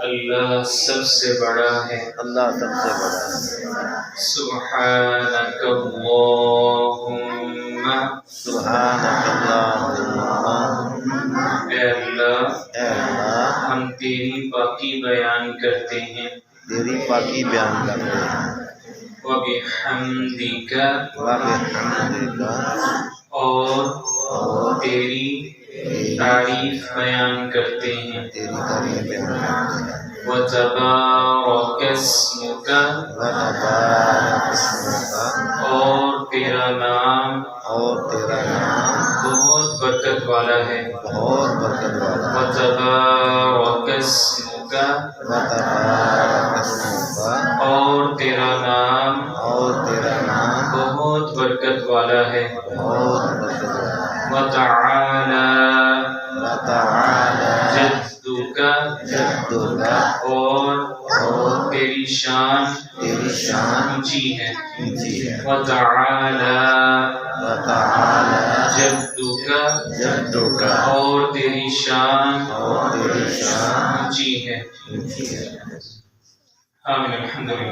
اللہ سب سے بڑا ہے، اللہ سب سے بڑا ہے۔ سبحانک اللہم، سبحانک اللہم، اے اللہ اے اللہ ہم تیری پاکی بیان کرتے ہیں، تیری پاکی بیان کرتے ہیں، وبحمدک، وبحمدک، اور تیری تعریف بیان کرتے ہیں، تیری تعریف بیان کرتے ہیں، وتبارک اسمک، وتبارک اسمک، اور تیرا نام اور تیرا نام بہت برکت والا ہے، بہت برکت والا ہے، وتبارک اسمک، وتبارک اسمک، اور تیرا نام اور تیرا نام بہت برکت والا ہے، بہت برکت والا ہے، وتعالی وتعالی جدک، جدک، اور تیری شان تیری شان اونچی ہے، اونچی ہے، وتعالی وتعالی جدک، جدک، اور تیری شان اور تیری شان اونچی ہے۔ اونچی ہے۔ آمین، الحمدللہ۔